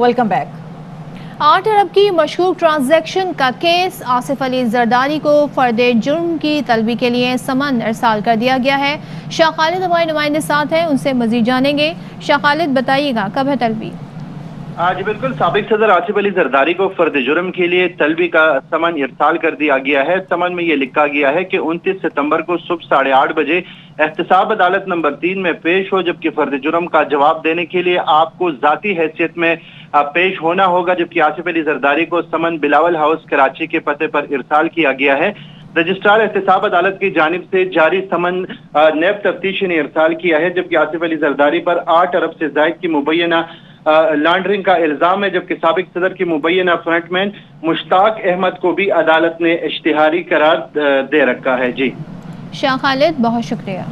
Welcome back. 8 अरब की मशकूक transaction का case, Asif Ali Zardari को फर्दे जुर्म की तलबी के लिए समन इरसाल कर दिया गया है। शाह खालिद हमारे नुमाइंदे साथ हैं, उनसे मजीद जानेंगे। शाह खालिद, बताइएगा कब है तलबी? जी बिल्कुल, साबिक सदर आसिफ अली जरदारी को फर्द जुर्म के लिए तलबी का समन इरसाल कर दिया गया है। समन में ये लिखा गया है कि 29 सितंबर को सुबह 8:30 बजे एहतसाब अदालत नंबर 3 में पेश हो, जबकि फर्द जुर्म का जवाब देने के लिए आपको जाती हैसियत में पेश होना होगा। जबकि आसिफ अली जरदारी को समन बिलावल हाउस कराची के पते पर इरसाल किया गया है। रजिस्ट्रार एहतसाब अदालत की जानिब से जारी समन नैब तफ्तीशी ने इरसाल किया है, जबकि आसिफ अली जरदारी पर 8 अरब से जायद की मुबैना लॉन्ड्रिंग का इल्जाम है। जबकि साबिक सदर की मुबैना फ्रंटमैन मुश्ताक अहमद को भी अदालत ने इश्तिहारी करार दे रखा है। जी शाह खालिद, बहुत शुक्रिया।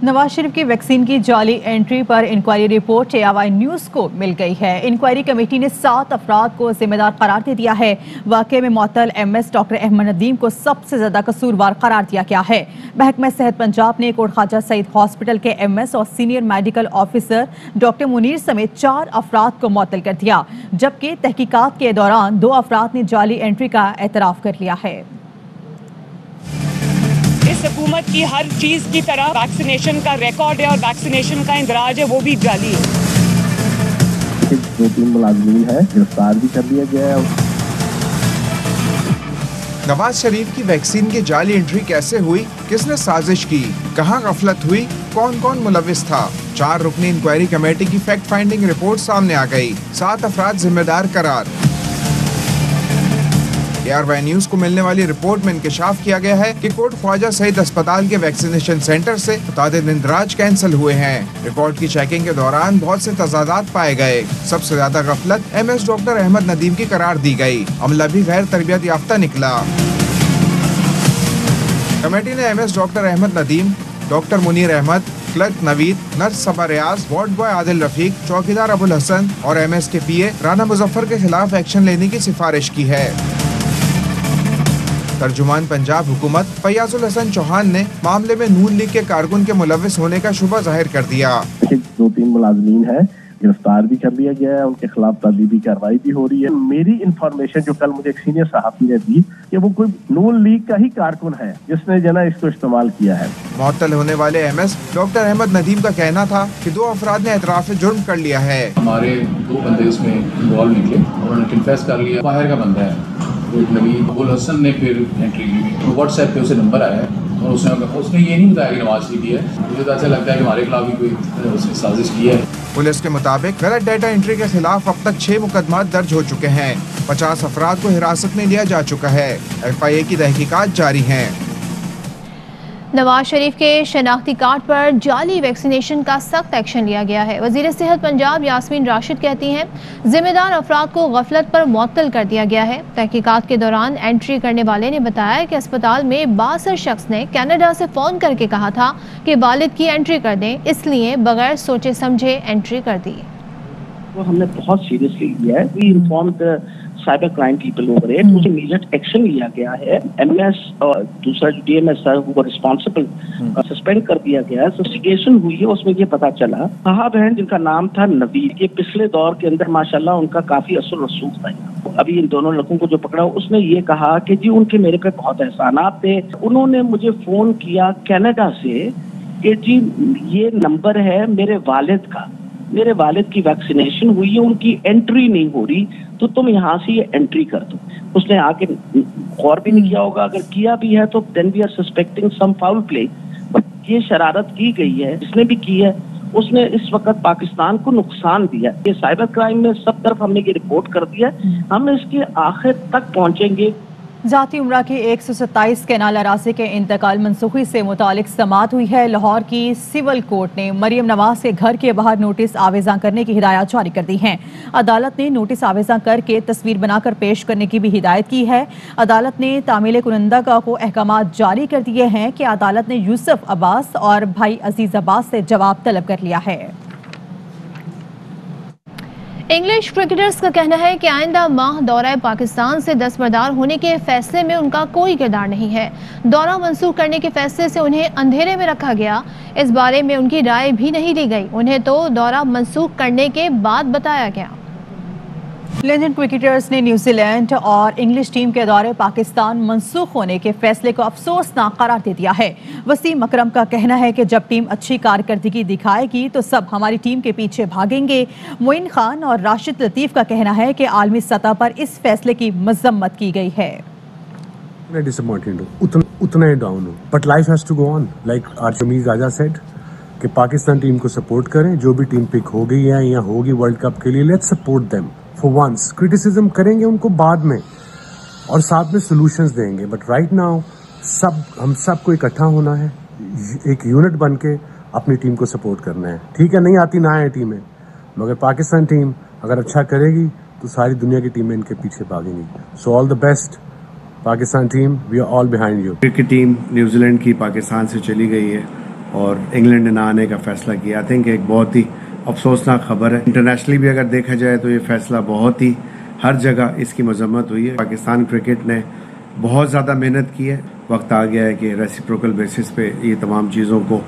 नवाज शरीफ की वैक्सीन की जाली एंट्री पर इंक्वायरी रिपोर्ट AY न्यूज़ को मिल गई है। इंक्वायरी कमेटी ने 7 अफराद को जिम्मेदार करार दे दिया है। वाक़े में मुअत्तल MS डॉक्टर अहमद नदीम को सबसे ज़्यादा कसूरवार करार दिया गया है। महकमा सेहत पंजाब ने कोट ख्वाजा सईद हॉस्पिटल के MS और senior medical officer doctor Munir समेत 4 अफराद को मुअत्तल कर दिया, जबकि तहकीकात के दौरान 2 अफराद ने जाली एंट्री का एतराफ़ कर लिया है। इस हुकूमत की हर चीज की तरह वैक्सीनेशन का रिकॉर्ड है और वैक्सीनेशन का इंदराज है, वो भी जाली है। 2-3 मुलाजमीन है गिरफ्तार भी कर लिया गया है। नवाज शरीफ की वैक्सीन की जाली एंट्री कैसे हुई, किसने साजिश की, कहां गफलत हुई, कौन कौन मुलविस था? 4 रुकनी इंक्वायरी कमेटी की फैक्ट फाइंडिंग रिपोर्ट सामने आ गई। 7 अफराद जिम्मेदार करार। AY न्यूज़ को मिलने वाली रिपोर्ट में इंकशाफ किया गया है कि कोट ख्वाजा सईद अस्पताल के वैक्सीनेशन सेंटर से मुतादिद इंदराज कैंसिल हुए हैं। रिकॉर्ड की चेकिंग के दौरान बहुत से तजादात पाए गए। सबसे ज्यादा गफलत MS डॉक्टर अहमद नदीम की करार दी गई। अमला भी गैर तरबियत याफ्ता निकला। कमेटी ने MS doctor Ahmad Nadeem, doctor Munir Ahmad, clerk Naveed, nurse Saba Riaz, ward boy Adil Rafiq, चौकीदार अबुल हसन और MS के PA राना मुजफ्फर के खिलाफ एक्शन लेने की सिफारिश की है। तर्जुमान पंजाब हुकूमत फैयाजुल हसन चौहान ने मामले में नून लीग के कारकुन के मुलविस होने का शुबा जाहिर कर दिया। 2-3 मुलाजमीन है गिरफ्तार भी कर लिया गया है, उनके खिलाफ तदीबी कार्रवाई भी हो रही है। मेरी इंफॉर्मेशन जो कल मुझे एक सीनियर सहाफी ने दी कि वो कोई नून लीग का ही कारकुन है जिसने जना इसको इस्तेमाल किया है। मुअत्तल होने वाले MS डॉक्टर अहमद नदीम का कहना था कि 2 अफराद ने एतराफ जुर्म कर लिया है। हमारे 2 बंदे उसमें इन्वॉल्व निकले, उन्होंने कन्फेस कर लिया। बाहर का बंदा है नवीद, अबुल हसन ने फिर एंट्री की। तो व्हाट्सएप पे उसे नंबर आया और उसने ये नहीं बताया कि नवाज शरीफ की है। मुझे तो ऐसा लगता है कि हमारे खिलाफ भी कोई उसने साजिश की है। पुलिस के मुताबिक गलत डाटा एंट्री के खिलाफ अब तक 6 मुकदमा दर्ज हो चुके हैं। 50 अफराद को हिरासत में लिया जा चुका है। FIA की तहकीकात जारी हैं। नवाज शरीफ के शनाख्ती कार्ड पर जाली वैक्सीनेशन का सख्त एक्शन लिया गया है। वज़ीर सेहत पंजाब यास्मीन राशिद कहती हैं, जिम्मेदार अफराद को गफलत पर मुअत्तल कर दिया गया है। तहकीकात के दौरान एंट्री करने वाले ने बताया कि अस्पताल में बासर शख्स ने कनाडा से फ़ोन करके कहा था कि वालिद की एंट्री कर दें, इसलिए बगैर सोचे समझे एंट्री कर दी। तो हमने बहुत सीरियसली लिया है। We informed cyber crime people over it, उसे इमीडिएट एक्शन लिया गया है। MS और दूसरा DMS सर वो रिस्पॉन्सिबल सस्पेंड कर दिया गया है। इन्वेस्टिगेशन हुई है, उसमें ये पता चला साहब हैं जिनका नाम था नवीद, ये पिछले दौर के अंदर माशाल्लाह उनका काफी असर रसूख था। अभी इन दोनों लोगों को जो पकड़ा उसने ये कहा कि जी उनके मेरे पे बहुत एहसानात थे। उन्होंने मुझे फोन किया कनाडा से कि जी ये नंबर है मेरे वालिद का, मेरे वालिद की वैक्सीनेशन हुई है, उनकी एंट्री नहीं हो रही, तो तुम यहाँ से ये एंट्री कर दो। उसने आके गौर भी नहीं किया होगा, अगर किया भी है तो then we are suspecting some foul play. ये शरारत की गई है, जिसने भी की है उसने इस वक्त पाकिस्तान को नुकसान दिया। ये साइबर क्राइम में सब तरफ हमने ये रिपोर्ट कर दिया, हम इसके आखिर तक पहुंचेंगे। जाती उम्रा की 127 कैनाल अरासे के इंतकाल मनसूखी से मुतालिक समाअत हुई है। लाहौर की सिविल कोर्ट ने मरियम नवाज के घर के बाहर नोटिस आवेज़ा करने की हिदायत जारी कर दी हैं। अदालत ने नोटिस आवेज़ा करके तस्वीर बनाकर पेश करने की भी हिदायत की है। अदालत ने तामील कुनंदा को अहकामात जारी कर दिए हैं कि अदालत ने यूसुफ अब्बास और भाई अजीज अब्बास से जवाब तलब कर लिया है। انگلش کرکٹرز کا کہنا ہے کہ آئندہ ماہ دورہ پاکستان سے دستبردار ہونے کے فیصلے میں ان کا کوئی کردار نہیں ہے۔ دورہ منسوخ کرنے کے فیصلے سے انہیں اندھیرے میں رکھا گیا، اس بارے میں ان کی رائے بھی نہیں لی گئی، انہیں تو دورہ منسوخ کرنے کے بعد بتایا گیا۔ لندن کرکٹرز نے نیوزی لینڈ اور انگلش ٹیم کے دورے پاکستان منسوخ ہونے کے فیصلے کو افسوسناک قرار دے دیا ہے۔ وسیم اکرم کا کہنا ہے کہ جب ٹیم اچھی کارکردگی دکھائے گی تو سب ہماری ٹیم کے پیچھے بھاگیں گے۔ معین خان اور راشد لطیف کا کہنا ہے کہ عالمی سطح پر اس فیصلے کی مذمت کی گئی ہے۔ اتنا ہی ڈاؤن ہو، but life has to go on, like آرچمیز راجا سیڈ کہ پاکستان ٹیم کو سپورٹ کریں، جو بھی ٹیم پک ہو گئی ہے یا ہوگی ورلڈ کپ کے لیے، let's support them for once. Criticism کریں گے ان کو بعد میں اور ساتھ میں سولوشنز دیں گے، بٹ رائٹ ناؤ ہم سب کو اکٹھا ہونا ہے، ایک یونٹ بن کے اپنی ٹیم کو سپورٹ کرنا ہے۔ ٹھیک ہے، نہیں آتی نہ آئے ٹیمیں، مگر پاکستان ٹیم اگر اچھا کرے گی تو ساری دنیا کی ٹیمیں ان کے پیچھے بھاگیں گی۔ So all the best Pakistan team, we are all behind you. Cricket team New Zealand کی پاکستان سے چلی گئی ہے اور انگلینڈ نے نہ آنے کا فیصلہ کیا۔ آئی تھنک ایک بہت ہی افسوسناک خبر ہے۔ انٹرنیشنلی بھی اگر دیکھا جائے تو یہ فیصلہ بہت ہی ہر جگہ اس کی مذمت ہوئی ہے۔ پاکستان کرکٹ نے بہت زیادہ محنت کی ہے، وقت آ گیا ہے کہ ریسیپروکل بیسس پہ یہ تمام چیزوں کو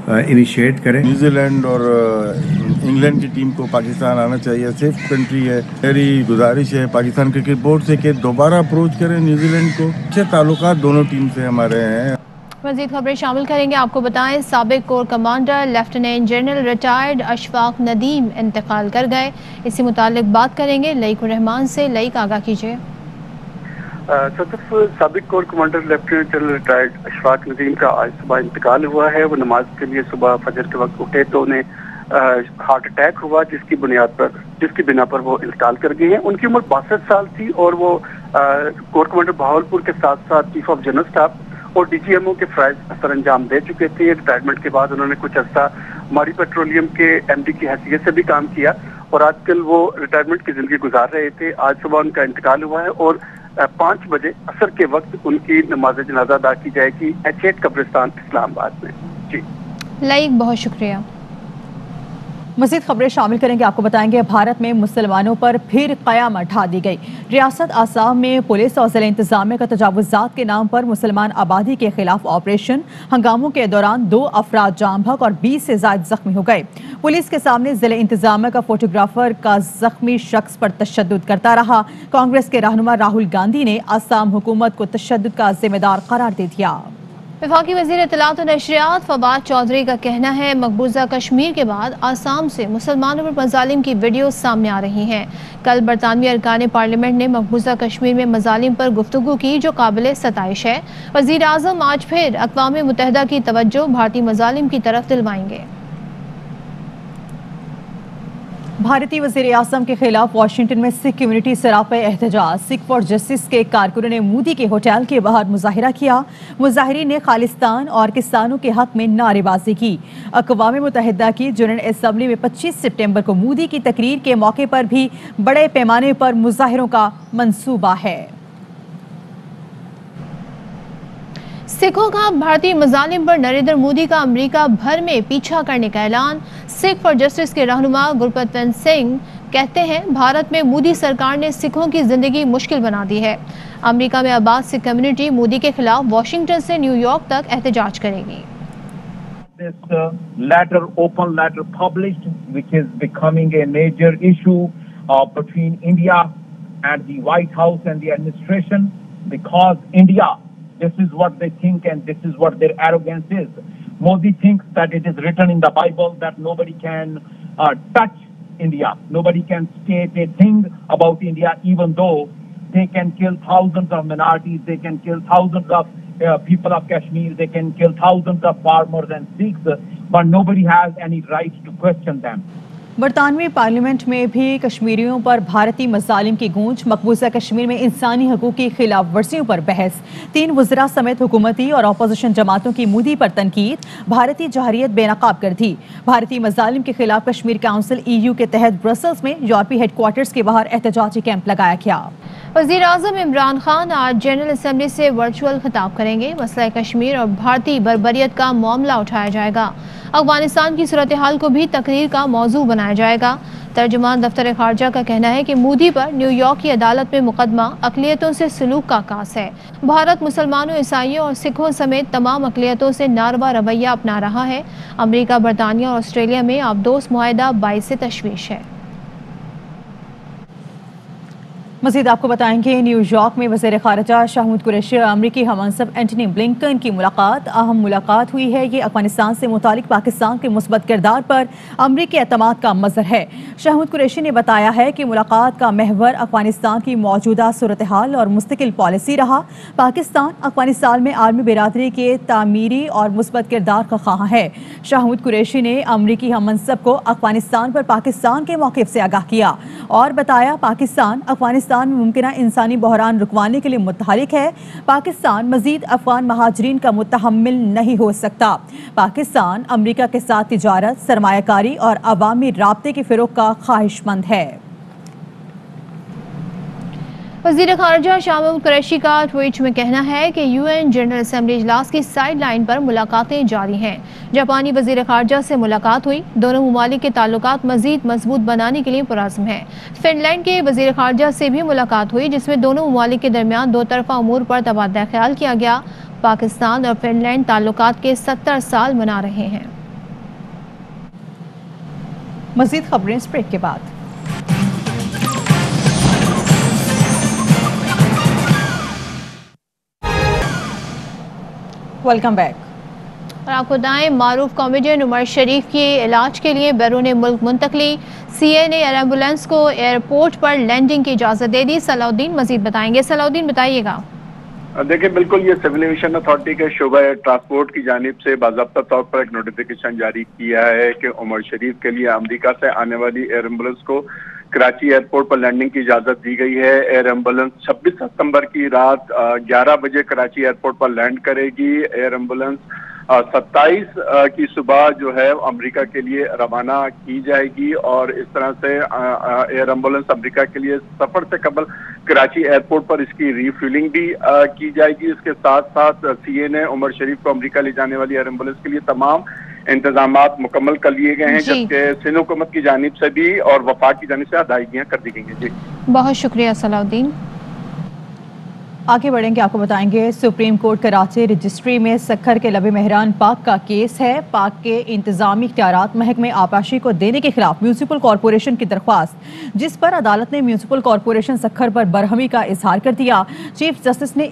انیشیٹ کریں۔ نیوزی لینڈ اور انگلینڈ کی ٹیم کو پاکستان آنا چاہیے، سیف کنٹری ہے۔ میری گزارش ہے پاکستان کرکٹ بورڈ سے کہ دوبارہ اپروچ کریں نیوزی لینڈ کو، اچھے تعلقات دونوں ٹیم سے ہمارے ہیں۔ مزید خبریں شامل کریں گے، آپ کو بتائیں سابق corps commander lieutenant general retired Ashfaq Nadeem انتقال کر گئے، اسی متعلق بات کریں گے لئیک الرحمان سے۔ لئیک آگاہ کیجیے۔ صدف، سابق corps commander lieutenant general retired Ashfaq Nadeem کا آج صبح انتقال ہوا ہے۔ وہ نماز کے لیے صبح فجر کے وقت اٹھے تو انہیں ہارٹ اٹیک ہوا، جس کی بنا پر وہ انتقال کر گئے ہیں۔ ان کی عمر 62 سال تھی اور وہ کور کمانڈر بہاولپور کے ساتھ ساتھ چیف آف جنرل اسٹاف اور ڈی جی ایم او کے فرائض سر انجام دے چکے تھے۔ ریٹائرمنٹ کے بعد انہوں نے کچھ عرصہ ماری پیٹرولیم کے ایم ڈی کی حیثیت سے بھی کام کیا اور آج کل وہ ریٹائرمنٹ کی زندگی گزار رہے تھے۔ آج صبح ان کا انتقال ہوا ہے اور 5 بجے عصر کے وقت ان کی نماز جنازہ ادا کی جائے گی H8 قبرستان اسلام آباد میں۔ جی لائک، بہت شکریہ۔ مزید خبریں شامل کریں گے، آپ کو بتائیں گے بھارت میں مسلمانوں پر پھر قیامت ڈھا دی گئی۔ ریاست آسام میں پولیس اور ضلع انتظامیہ کا تجاوزات کے نام پر مسلمان آبادی کے خلاف آپریشن، ہنگاموں کے دوران 2 افراد جاں بحق اور 20 سے زائد زخمی ہو گئے۔ پولیس کے سامنے ضلع انتظامیہ کا فوٹوگرافر کا زخمی شخص پر تشدد کرتا رہا۔ کانگریس کے رہنما راہل گاندھی نے آسام حکومت کو تشدد کا ذمہ دار قرار دے دیا۔ وفاقی وزیر اطلاعات و نشریات فواد چودھری کا کہنا ہے مقبوضہ کشمیر کے بعد آسام سے مسلمانوں پر مظالم کی ویڈیوز سامنے آ رہی ہیں۔ کل برطانوی ارکان پارلیمنٹ نے مقبوضہ کشمیر میں مظالم پر گفتگو کی، جو قابل ستائش ہے۔ وزیر اعظم آج پھر اقوام متحدہ کی توجہ بھارتی مظالم کی طرف دلوائیں گے۔ بھارتی وزیر اعظم کے خلاف واشنگٹن میں سکھ کمیونٹی سراپے احتجاج۔ سکھ فار جسٹس کے کارکنوں نے مودی کے ہوٹل کے باہر مظاہرہ کیا۔ مظاہرین نے خالصتان اور کسانوں کے حق میں نعرے بازی کی۔ اقوام متحدہ کی جنرل اسمبلی میں 25 سپٹمبر کو مودی کی تقریر کے موقع پر بھی بڑے پیمانے پر مظاہروں کا منصوبہ ہے۔ سکھوں کا بھارتی مظالم پر نریندر مودی کا امریکہ بھر میں پیچھا کرنے کا اعلان۔ سکھ فار جسٹس کے رہنما گرپتن سنگھ کہتے ہیں بھارت میں مودی سرکار نے سکھوں کی زندگی مشکل بنا دی ہے۔ امریکہ میں آباد سکھ کمیونٹی مودی کے خلاف واشنگٹن سے نیو یارک تک احتجاج کرے گی۔ This open letter published, which is becoming a major issue between India and the White House and the administration, because India, this is what they think and this is what their arrogance is. Modi thinks that it is written in the Bible that nobody can touch India. Nobody can state a thing about India, even though they can kill thousands of minorities, they can kill thousands of people of Kashmir, they can kill thousands of farmers and Sikhs, but nobody has any right to question them. برطانوی parliament میں بھی کشمیریوں پر بھارتی مظالم کی گونج۔ مقبوضہ کشمیر میں انسانی حقوق کی خلاف ورزیوں پر بحث۔ 3 وزراء سمیت حکومتی اور اپوزیشن جماعتوں کی مودی پر تنقید۔ بھارتی جارحیت بے نقاب کر دی۔ بھارتی مظالم کے خلاف کشمیر کونسل EU کے تحت برسلز میں یورپی ہیڈ کوارٹرز کے باہر احتجاجی کیمپ لگایا گیا۔ وزیر اعظم عمران خان آج جنرل اسمبلی سے ورچوئل خطاب کریں گے۔ مسئلہ کشمیر اور بھارتی بربریت کا معاملہ اٹھایا جائے گا۔ افغانستان کی صورتحال کو بھی تقریر کا موضوع بنایا جائے گا۔ ترجمان دفتر خارجہ کا کہنا ہے کہ مودی پر نیو یارک کی عدالت میں مقدمہ اقلیتوں سے سلوک کا عکاس ہے۔ بھارت مسلمانوں، عیسائیوں اور سکھوں سمیت تمام اقلیتوں سے ناروا رویہ اپنا رہا ہے۔ امریکہ، برطانیہ اور آسٹریلیا میں آبدوز معاہدہ باعث تشویش ہے۔ مزید آپ کو بتائیں گے نیو یارک میں وزیر خارجہ شاہ محمود قریشی اور امریکی ہم منصب اینٹنی بلنکن کی ملاقات اہم ملاقات ہوئی ہے۔ یہ افغانستان سے متعلق پاکستان کے مثبت کردار پر امریکی اعتماد کا مظہر ہے۔ شاہ محمود قریشی نے بتایا ہے کہ ملاقات کا محور افغانستان کی موجودہ صورتحال اور مستقل پالیسی رہا۔ پاکستان افغانستان میں عالمی برادری کے تعمیری اور مثبت کردار کا خواہاں ہے۔ شاہ محمود قریشی نے امریکی ہم منصب کو افغانستان پر پاکستان کے موقف سے آگاہ کیا اور بتایا پاکستان افغانستان میں ممکنہ انسانی بحران رکوانے کے لیے متحرک ہے۔ پاکستان مزید افغان مہاجرین کا متحمل نہیں ہو سکتا۔ پاکستان امریکہ کے ساتھ تجارت، سرمایہ کاری اور عوامی رابطے کے فروغ کا خواہش مند ہے۔ وزیر خارجہ شاہ محمود قریشی کا ٹویٹ میں کہنا ہے کہ UN جنرل اسمبلی اجلاس کی سائیڈ لائن پر ملاقاتیں جاری ہیں۔ جاپانی وزیر خارجہ سے ملاقات ہوئی۔ دونوں ممالک کے تعلقات مزید مضبوط بنانے کے لیے پرعزم ہیں۔ فن لینڈ کے وزیر خارجہ سے بھی ملاقات ہوئی جس میں دونوں ممالک کے درمیان دو طرفہ امور پر تبادلہ خیال کیا گیا۔ پاکستان اور فن لینڈ تعلقات کے 70 سال منا رہے ہیں۔ مزید خبریں اس بریک کے بعد۔ Welcome back. اور آپ کو بتائیں معروف کامیڈین عمر شریف کی علاج کے لیے بیرون ملک منتقلی۔ CA نے ایئر ایمبولینس کو ایئرپورٹ پر لینڈنگ کی اجازت دے دی۔ صلاح الدین مزید بتائیں گے۔ صلاح الدین بتائیے گا۔ دیکھیں بالکل یہ سول ایویشن اتھارٹی کے شعبہ ٹرانسپورٹ کی جانب سے باضابطہ طور پر ایک نوٹیفیکیشن جاری کیا ہے کہ عمر شریف کے لیے امریکہ سے آنے والی ایئر ایمبولینس کو کراچی ایئرپورٹ پر لینڈنگ کی اجازت دی گئی ہے۔ ایئر ایمبولینس 26 ستمبر کی رات 11 بجے کراچی ایئرپورٹ پر لینڈ کرے گی۔ ایئر ایمبولینس 27 کی صبح جو ہے امریکہ کے لیے روانہ کی جائے گی اور اس طرح سے ایئر ایمبولینس امریکہ کے لیے سفر سے قبل کراچی ایئرپورٹ پر اس کی ریفیلنگ بھی کی جائے گی۔ اس کے ساتھ ساتھ CA نے عمر شریف کو امریکہ لے جانے والی ایئر ایمبولینس کے لیے تمام انتظامات مکمل کر لیے گئے ہیں، جبکہ سندھ حکومت کی جانب سے بھی اور وفاق کی جانب سے ادائیگیاں کر دی گئی ہیں۔ جی بہت شکریہ صلاح الدین۔ آگے بڑھیں گے، آپ کو بتائیں گے سپریم کورٹ کراچی رجسٹری میں سکھر کے لبِ مہران پاک کا کیس ہے۔ پاک کے انتظامی اختیارات محکمہ آبپاشی کو دینے کے خلاف میونسپل کارپوریشن کی درخواست، جس پر عدالت نے میونسپل کارپوریشن سکھر پر برہمی کا اظہار کر دیا۔ چیف جسٹس نے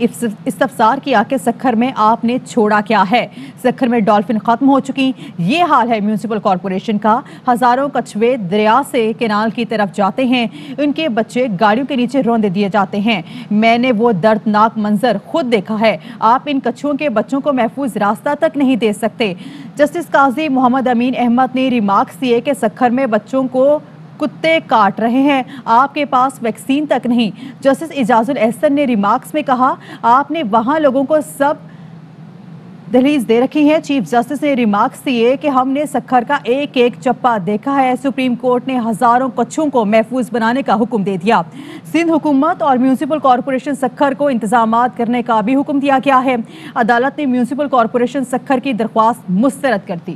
استفسار کیا کہ سکھر میں آپ نے چھوڑا کیا ہے؟ سکھر میں ڈالفن ختم ہو چکی، یہ حال ہے میونسپل کارپوریشن کا۔ ہزاروں کچھوے دریا سے کینال کی طرف جاتے ہیں، ان کے بچے گاڑیوں کے نیچے روندے دیے جاتے ہیں۔ میں نے وہ دردناک منظر خود دیکھا ہے۔ آپ ان کچھووں کے بچوں کو محفوظ راستہ تک نہیں دے سکتے۔ جسٹس قاضی محمد امین احمد نے ریمارکس دیے کہ سکھر میں بچوں کو کتے کاٹ رہے ہیں، آپ کے پاس ویکسین تک نہیں۔ جسٹس اعجاز الاحسن نے ریمارکس میں کہا آپ نے وہاں لوگوں کو سب دہلیز دے رکھی ہے۔ چیف جسٹس نے ریمارکس دیے کہ ہم نے سکھر کا ایک ایک چپا دیکھا ہے۔ سپریم کورٹ نے ہزاروں کچھوں کو محفوظ بنانے کا حکم دے دیا۔ سندھ حکومت اور میونسپل کارپوریشن سکھر کو انتظامات کرنے کا بھی حکم دیا گیا ہے۔ عدالت نے میونسپل کارپوریشن سکھر کی درخواست مسترد کر دی۔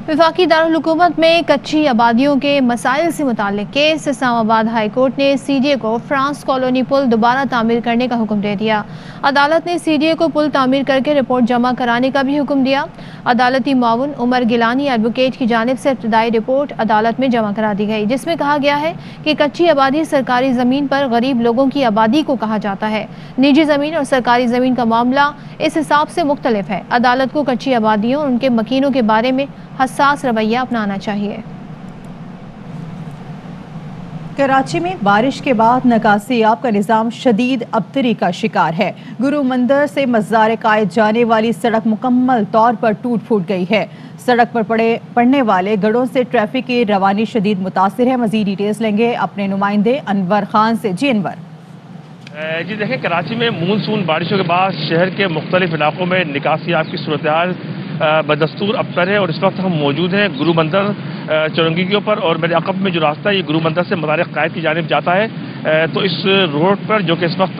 وفاقی دارالحکومت میں کچی آبادیوں کے مسائل سے متعلق کیس، اسلام آباد ہائی کورٹ نے CDA کو فرانس کالونی پل دوبارہ تعمیر کرنے کا حکم دے دیا۔ عدالت نے CDA کو پل تعمیر کر کے رپورٹ جمع کرانے کا بھی حکم دیا۔ عدالتی معاون عمر گیلانی ایڈوکیٹ کی جانب سے ابتدائی رپورٹ عدالت میں جمع کرا دی گئی، جس میں کہا گیا ہے کہ کچی آبادی سرکاری زمین پر غریب لوگوں کی آبادی کو کہا جاتا ہے۔ نجی زمین اور سرکاری زمین کا معاملہ اس حساب سے مختلف ہے۔ عدالت کو کچی آبادیوں اور ان کے مکینوں کے بارے میں حساس رویہ اپنانا چاہیے۔ کراچی میں بارش کے بعد نکاسی آب کا نظام شدید ابتری کا شکار ہے۔ گرو مندر سے مزار قائد جانے والی سڑک مکمل طور پر ٹوٹ پھوٹ گئی ہے۔ سڑک پر پڑنے والے گڑھوں سے ٹریفک کی روانی شدید متاثر ہے۔ مزید ڈیٹیلز لیں گے اپنے نمائندے انور خان سے۔ جی انور۔ جی دیکھیں، کراچی میں مونسون بارشوں کے بعد شہر کے مختلف علاقوں میں نکاسی آب کی صورتحال बदस्तूर अबतर है और इस वक्त हम मौजूद हैं गुरु मंदिर चौरंगी के ऊपर और मेरे अकब में जो रास्ता है ये गुरु मंदिर से मज़ार कायद की जानिब जाता है। तो इस रोड पर जो कि इस वक्त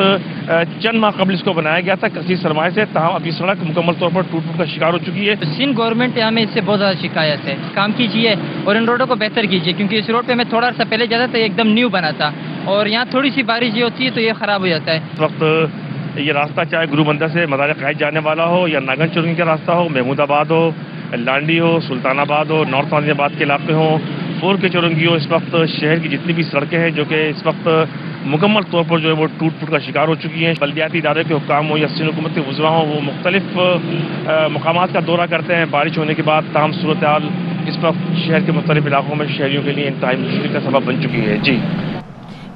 चंद माह कबल इसको बनाया गया था कसीर सरमाए से, ताहम अभी सड़क मुकम्मल तौर पर टूट फूट का शिकार हो चुकी है। सिंध गवर्नमेंट हमें इससे बहुत ज़्यादा शिकायत है, काम कीजिए और इन रोडों को बेहतर कीजिए, क्योंकि इस रोड पे मैं थोड़ा सा पहले जाता था एकदम न्यू बना था और यहाँ थोड़ी सी बारिश होती है तो ये ख़राब हो जाता है। इस वक्त ये रास्ता चाहे गुरु मंदिर से मज़ार कायद जाने वाला हो या नागन चौरंगी का रास्ता हो, महमूदाबाद हो, लांडी हो, सुल्तानाबाद हो, नॉर्थ गाजियाबाद के इलाके हों, फोर के चौरंगी हो, इस वक्त शहर की जितनी भी सड़कें हैं जो कि इस वक्त मुकम्मल तौर पर जो है वो टूट फूट का शिकार हो चुकी हैं। बल्दियाती इदारे के हुक्काम हो या सिंध हुकूमत के वज़रा हों, वो मुख्तलिफ मकामात का दौरा करते हैं बारिश होने के बाद, ताहम सूरत हाल इस वक्त शहर के मुख्तलिफ इलाकों में शहरियों के लिए इंतहाई मुश्किल का सबब बन चुकी है। जी,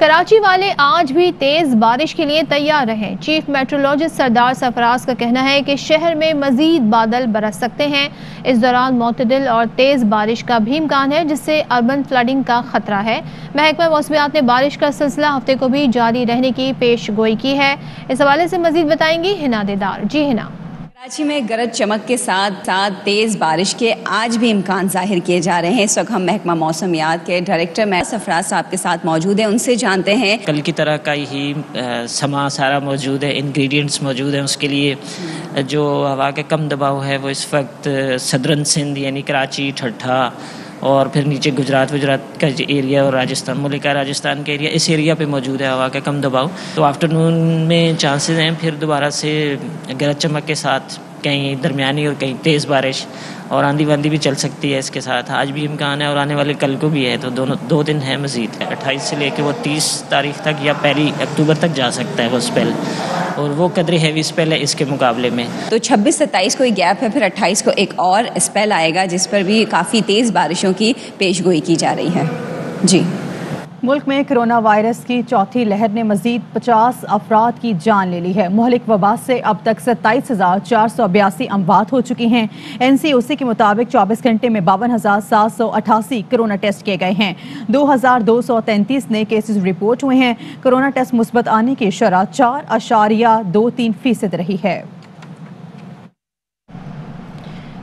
कराची वाले आज भी तेज बारिश के लिए तैयार रहें। चीफ मेट्रोलॉजिस्ट सरदार सरफराज का कहना है कि शहर में मजीद बादल बरस सकते हैं। इस दौरान मुतदिल और तेज बारिश का भी इम्कान है, जिससे अर्बन फ्लडिंग का खतरा है। महकमा मौसमियात ने बारिश का सिलसिला हफ्ते को भी जारी रहने की पेश गोई की है। इस हवाले से मजीद बताएंगी हिना देदार। जी हिना। कराची में गरज चमक के साथ तेज़ बारिश के आज भी इम्कान जाहिर किए जा रहे हैं। इस वक्त हम महकमा मौसमियात के डायरेक्टर सरफराज साहब के साथ मौजूद हैं, उनसे जानते हैं। कल की तरह का ही समा सारा मौजूद है, इंग्रेडिएंट्स मौजूद हैं उसके लिए। जो हवा के कम दबाव है वो इस वक्त सदरन सिंध यानी कराची, ठट्ठा और फिर नीचे गुजरात का एरिया और राजस्थान, मुल्क का राजस्थान का एरिया, इस एरिया पे मौजूद है हवा का कम दबाव। तो आफ्टरनून में चांसेस हैं फिर दोबारा से गरज चमक के साथ कहीं दरमियानी और कहीं तेज़ बारिश और आंधी वांधी भी चल सकती है। इसके साथ आज भी इम्कान है और आने वाले कल को भी है। तो दोनों 2 दिन है मज़ीद, 28 से लेकर वो 30 तारीख तक या 1 अक्टूबर तक जा सकता है वो स्पेल, और वो कदरे हैवी स्पेल है इसके मुकाबले में। तो 26-27 को एक गैप है, फिर 28 को एक और स्पेल आएगा जिस पर भी काफ़ी तेज़ बारिशों की पेशगोई की जा रही है। जी, मुल्क में कोरोना वायरस की चौथी लहर ने मजीद 50 अफराद की जान ले ली है। मुहलिक वबा से अब तक 27,482 अमवात हो चुकी हैं। NCOC के मुताबिक 24 घंटे में 52,788 कोरोना टेस्ट किए गए हैं। 2,233 नए केसेस रिपोर्ट हुए हैं। कोरोना टेस्ट मुस्बत आने की शरह 4.23% रही है।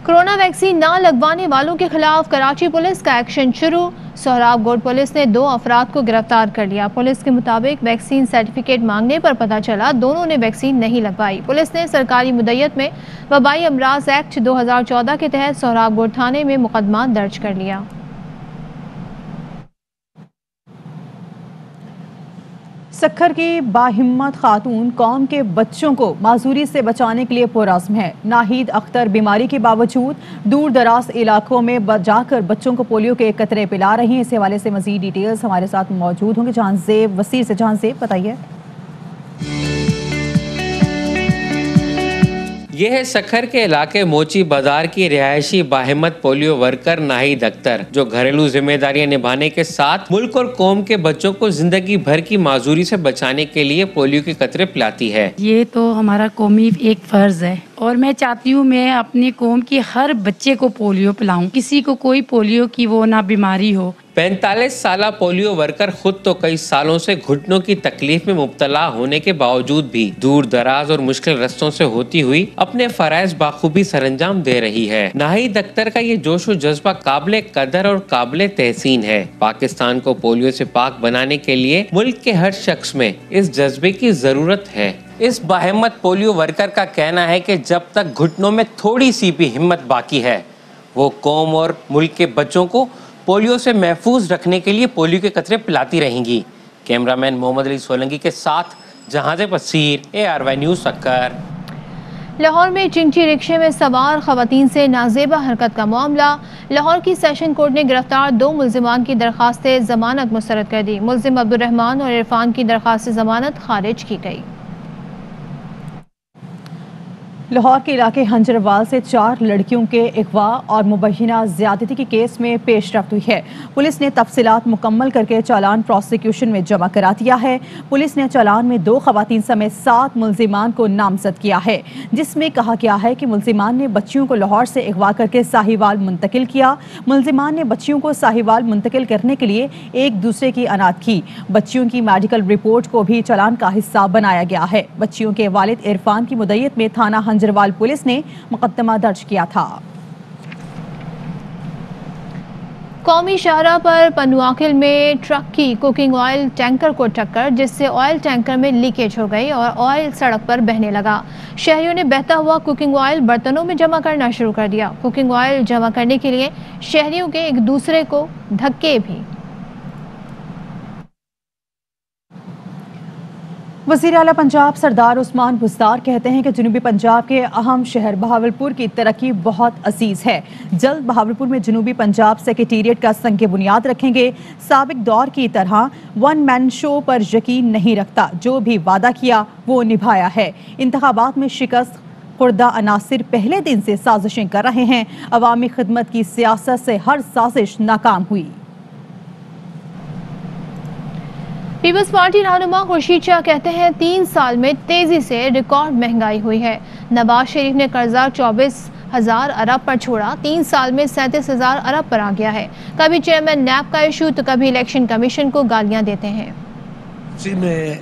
कोरोना वैक्सीन ना लगवाने वालों के खिलाफ कराची पुलिस का एक्शन शुरू। सोहराबगोड पुलिस ने 2 अफराद को गिरफ्तार कर लिया। पुलिस के मुताबिक वैक्सीन सर्टिफिकेट मांगने पर पता चला दोनों ने वैक्सीन नहीं लगवाई। पुलिस ने सरकारी मुद्दत में वबाई अमराज एक्ट 2014 के तहत सोहराबगोड थाने में मुकदमा दर्ज कर लिया। सक्खर की बाहिम्मत खातून कौम के बच्चों को माजूरी से बचाने के लिए पुरअज़्म है। नाहिद अख्तर बीमारी के बावजूद दूर दराज इलाकों में जाकर बच्चों को पोलियो के कतरे पिला रही हैं। इस हवाले से मजीद डिटेल्स हमारे साथ मौजूद होंगे जहांज़ेब वसीर से। जहांज़ेब, बताइए। ये है सक्खर के इलाके मोची बाजार की रिहायशी बाहिम्मत पोलियो वर्कर नाहिद अख्तर, जो घरेलू जिम्मेदारियां निभाने के साथ मुल्क और कौम के बच्चों को जिंदगी भर की माजूरी से बचाने के लिए पोलियो के कतरे पिलाती है। ये तो हमारा कौमी एक फर्ज है और मैं चाहती हूँ मैं अपनी कौम के हर बच्चे को पोलियो पिलाऊं, किसी को कोई पोलियो की वो ना बीमारी हो। 45 साला पोलियो वर्कर खुद तो कई सालों से घुटनों की तकलीफ में मुब्तला होने के बावजूद भी दूर दराज और मुश्किल रास्तों से होती हुई अपने फराइज बाखूबी सरंजाम दे रही है। नाहिद अख्तर का ये जोश व जज्बा काबिले कदर और काबिले तहसीन है। पाकिस्तान को पोलियो से पाक बनाने के लिए मुल्क के हर शख्स में इस जज्बे की जरूरत है। इस बाहिम्मत पोलियो वर्कर का कहना है कि जब तक घुटनों में थोड़ी सी भी हिम्मत बाकी है, वो कौम और मुल्क के बच्चों को पोलियो से महफूज रखने के लिए पोलियो के कतरे पिलाती रहेंगी। कैमरामैन मोहम्मद अली सोलंकी के साथ जहांज़ेब वसीर, ARY न्यूज़ सक्कर। लाहौर में चिंची रिक्शे में सवार खवातीन से नाजेबा हरकत का मामला। लाहौर की सेशन कोर्ट ने गिरफ्तार 2 मुल्जिमान की दरख्वास्त जमानत मुस्तरद कर दी। मुल्जिम अब्दुर्रहमान और इरफान की दरख्वास्त जमानत खारिज की गई। लाहौर के इलाके हंजरवाल से 4 लड़कियों के अगवा और मुबैना ज्यादती के केस में पेशरफ्त हुई है। पुलिस ने तफसीलात मुकम्मल करके चालान प्रोसिक्यूशन में जमा करा दिया है। पुलिस ने चालान में 2 खवातीन समेत 7 मुल्जिमान को नामजद किया है, जिसमें कहा गया है कि मुल्जिमान ने बच्चियों को लाहौर से अगवा करके साहिवाल मुंतकिल किया। मुल्जिमान ने बच्चियों को साहिवाल मुंतकिल करने के लिए एक दूसरे की अनाद की। बच्चियों की मेडिकल रिपोर्ट को भी चालान का हिस्सा बनाया गया है। बच्चियों के वालिद इरफान की मुद्दत में थाना खजरवाल पुलिस ने मुकदमा दर्ज किया था। कौमी शाहराह पर पनुआकिल में ट्रक की कुकिंग ऑयल टैंकर को टक्कर, जिससे ऑयल टैंकर में लीकेज हो गई और ऑयल सड़क पर बहने लगा। शहरियों ने बहता हुआ कुकिंग ऑयल बर्तनों में जमा करना शुरू कर दिया। कुकिंग ऑयल जमा करने के लिए शहरियों के एक दूसरे को धक्के भी। वज़ीर आला पंजाब सरदार उस्मान बुज़दार कहते हैं कि जनूबी पंजाब के अहम शहर बहावलपुर की तरक्की बहुत अजीज है। जल्द बहावलपुर में जनूबी पंजाब सेक्रेटेरिएट का संग बुनियाद रखेंगे। साबिक दौर की तरह वन मैन शो पर यकीन नहीं रखता, जो भी वादा किया वो निभाया है। इंतखाबात में शिकस्त खुर्दा अनासिर पहले दिन से साजिशें कर रहे हैं। अवामी खिदमत की सियासत से हर साजिश नाकाम हुई। पीपल्स पार्टी रहनुमा खुर्शीद शाह कहते हैं 3 साल में तेजी से रिकॉर्ड महंगाई हुई है। नवाज शरीफ ने कर्जा 24,000 अरब पर छोड़ा, 3 साल में 37,000 अरब पर आ गया है। कभी चेयरमैन नैब का इशू तो कभी इलेक्शन कमीशन को गालियां देते हैं। में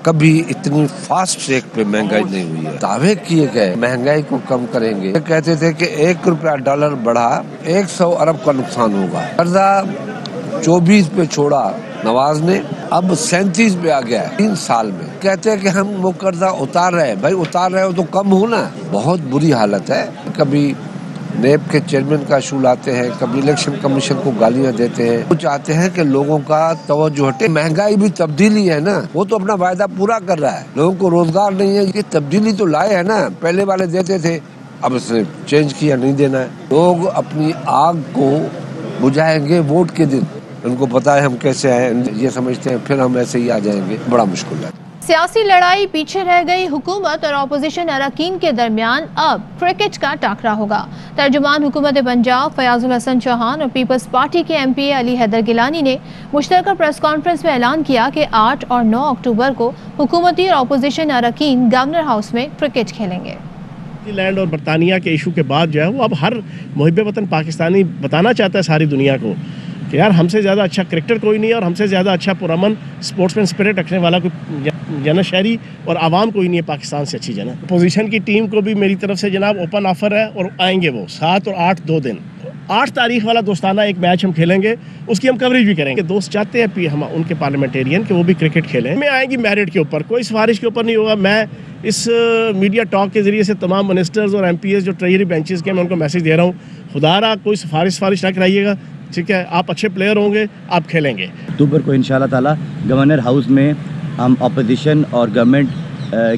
कभी इतनी फास्ट ट्रैक पे महंगाई नहीं हुई है। दावे किए गए महंगाई को कम करेंगे, कहते थे कि 1 रुपया डॉलर बढ़ा 100 अरब का नुकसान होगा। कर्जा 24 पे छोड़ा नवाज ने, अब 37 पे आ गया है 3 साल में। कहते हैं कि हम वो कर्जा उतार रहे हैं। भाई उतार रहे हो तो कम हो ना। बहुत बुरी हालत है। कभी नेब के चेयरमैन का इशू लाते हैं, कभी इलेक्शन कमीशन को गालियां देते हैं। वो चाहते हैं कि लोगों का तवज्जो हटे। महंगाई भी तब्दीली है ना, वो तो अपना वायदा पूरा कर रहा है। लोगों को रोजगार नहीं है, ये तब्दीली तो लाए है ना। पहले वाले देते थे, अब इसने चेंज किया, नहीं देना है। लोग अपनी आग को बुझाएंगे वोट के दिन। उनको पता है हम कैसे आए, ये समझते हैं फिर हम ऐसे ही आ जाएंगे। बड़ा मुश्किल है। सियासी लड़ाई पीछे रह गई हुकूमत और अपोजिशन अरकान के दरमियान अब क्रिकेट का टाकरा होगा। तर्जुमान हुकूमत पंजाब फयाजुल हसन चौहान और पीपल्स पार्टी के MP अली हैदर गिलानी ने मुश्तरका प्रेस कॉन्फ्रेंस में ऐलान किया कि 8 और 9 अक्टूबर को हुकूमती और अपोजिशन अरकान गवर्नर हाउस में क्रिकेट खेलेंगे। लैंड और बरतानिया के इशू के बाद जो है वो अब हर मुहिब वतन पाकिस्तानी बताना चाहता है सारी दुनिया को कि यार हमसे ज़्यादा अच्छा क्रिकेटर कोई नहीं है और हमसे ज़्यादा अच्छा पुरअमन स्पोर्ट्समैन स्पिरिट रखने वाला कोई जना शहरी और आवाम कोई नहीं है पाकिस्तान से अच्छी जना। पोजीशन की टीम को भी मेरी तरफ से जनाब ओपन ऑफर है और आएंगे वो 7 और 8 2 दिन। 8 तारीख वाला दोस्ताना एक मैच हम खेलेंगे, उसकी हम कवरेज भी करेंगे। दोस्त चाहते हैं हम उनके पार्लियामेंटेरियन कि वो भी क्रिकेट खेलें। में आएगी मेरिट के ऊपर, कोई सिफारिश के ऊपर नहीं होगा। मैं इस मीडिया टॉक के जरिए से तमाम मिनिस्टर्स और MPs जो ट्रेजरी बेंचेस के मैं उनको मैसेज दे रहा हूँ, खुदारा कोई सिफारिश ना कराइएगा, ठीक है। आप अच्छे प्लेयर होंगे, आप खेलेंगे। अक्टूबर को इंशाल्लाह ताला गवर्नर हाउस में हम अपोजिशन और गवर्नमेंट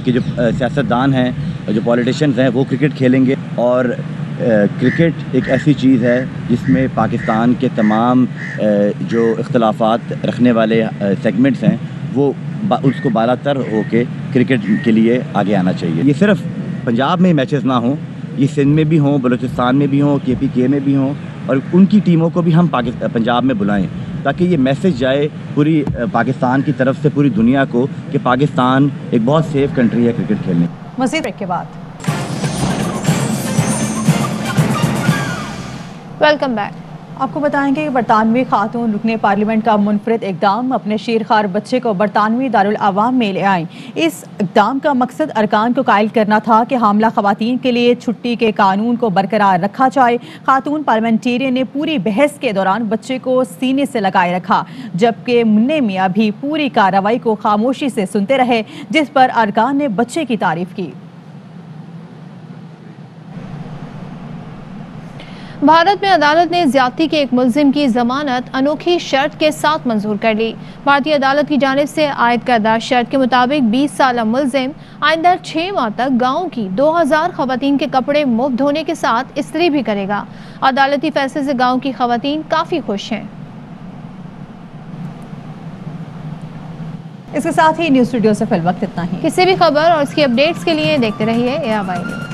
के जो सियासतदान हैं, जो पॉलिटिशियंस हैं, वो क्रिकेट खेलेंगे। और क्रिकेट एक ऐसी चीज़ है जिसमें पाकिस्तान के तमाम जो इख्तलाफात रखने वाले सेगमेंट्स हैं वो उसको बालातर होके क्रिकेट के लिए आगे आना चाहिए। ये सिर्फ पंजाब में मैचेस ना हों, ये सिंध में भी हों, बलूचिस्तान में भी हों, KPK में भी हों, और उनकी टीमों को भी हम पंजाब में बुलाएं ताकि ये मैसेज जाए पूरी पाकिस्तान की तरफ से पूरी दुनिया को कि पाकिस्तान एक बहुत सेफ कंट्री है क्रिकेट खेलने। मज़ीद ब्रेक के बाद वेलकम बैक। आपको बताएंगे कि बरतानवी खातून रुकने पार्लियामेंट का मुनफरिद इकदाम अपने शेरखार बच्चे को बरतानवी दारुल आवाम में ले आए। इस इकदाम का मकसद अरकान को कायल करना था कि हामला खवातीन के लिए छुट्टी के कानून को बरकरार रखा जाए। खातून पार्लियामेंटेरियन ने पूरी बहस के दौरान बच्चे को सीने से लगाए रखा, जबकि मुन्ने मियाँ भी पूरी कार्रवाई को खामोशी से सुनते रहे, जिस पर अरकान ने बच्चे की तारीफ की। भारत में अदालत ने ज्यादती के एक मुल्जिम की जमानत अनोखी शर्त के साथ मंजूर कर ली। भारतीय अदालत की जानिब से आयद करदा शर्त के मुताबिक 20 साल मुल्जिम आइंदा 6 माह तक गाँव की 2000 खवातीन के कपड़े मुफ्त धोने के साथ इस्त्री भी करेगा। अदालती फैसले से गाँव की खवातीन काफी खुश हैं। इसके साथ ही न्यूज़ स्टूडियो से फिलहाल वक्त इतना ही। किसी भी खबर और इसकी अपडेट्स के लिए देखते रहिए ARY न्यूज़।